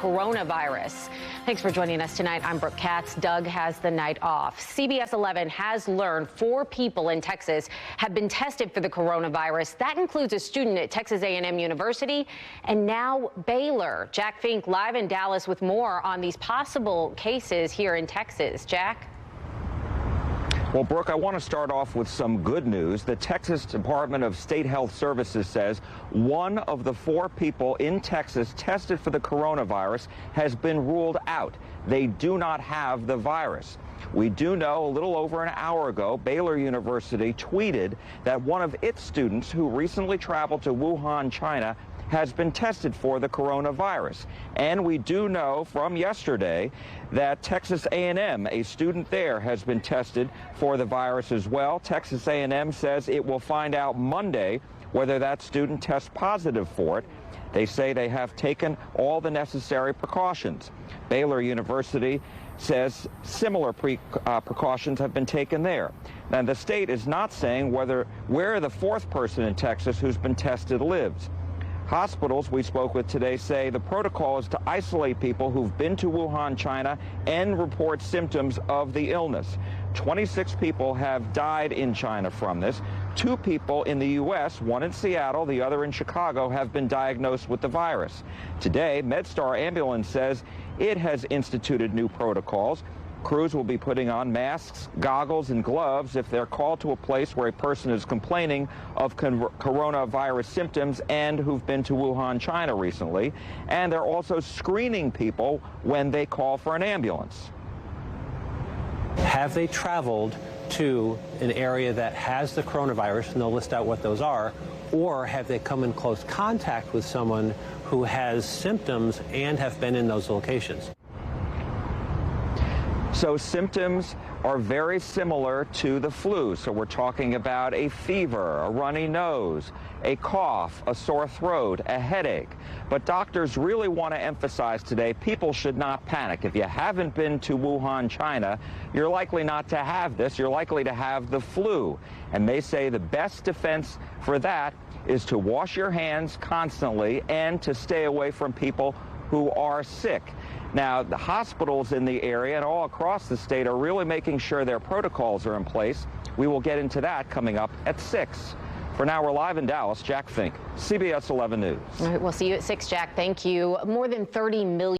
Coronavirus. Thanks for joining us tonight. I'm Brooke Katz. Doug has the night off. CBS 11 has learned 4 people in Texas have been tested for the coronavirus. That includes a student at Texas A&M University and now Baylor. Jack Fink live in Dallas with more on these possible cases here in Texas. Jack? Well, Brooke, I want to start off with some good news. The Texas Department of State Health Services says 1 of the 4 people in Texas tested for the coronavirus has been ruled out. They do not have the virus. We do know a little over an hour ago, Baylor University tweeted that one of its students who recently traveled to Wuhan, China, has been tested for the coronavirus. And we do know from yesterday that Texas A&M, a student there, has been tested for the virus as well. Texas A&M says it will find out Monday whether that student tests positive for it. They say they have taken all the necessary precautions. Baylor University says similar precautions have been taken there. Now, the state is not saying where the 4th person in Texas who's been tested lives. Hospitals we spoke with today say the protocol is to isolate people who've been to Wuhan, China, and report symptoms of the illness. 26 people have died in China from this. 2 people in the U.S., one in Seattle, the other in Chicago, have been diagnosed with the virus. Today, MedStar Ambulance says it has instituted new protocols. Crews will be putting on masks, goggles, and gloves if they're called to a place where a person is complaining of coronavirus symptoms and who've been to Wuhan, China recently. And they're also screening people when they call for an ambulance. Have they traveled to an area that has the coronavirus, and they'll list out what those are, or have they come in close contact with someone who has symptoms and have been in those locations? So symptoms are very similar to the flu. So we're talking about a fever, a runny nose, a cough, a sore throat, a headache. But doctors really want to emphasize today, people should not panic. If you haven't been to Wuhan, China, you're likely not to have this. You're likely to have the flu. And they say the best defense for that is to wash your hands constantly and to stay away from people who are sick. Now, the hospitals in the area and all across the state are really making sure their protocols are in place. We will get into that coming up at 6. For now, we're live in Dallas. Jack Fink, CBS 11 News. All right, we'll see you at 6, Jack. Thank you. More than 30 million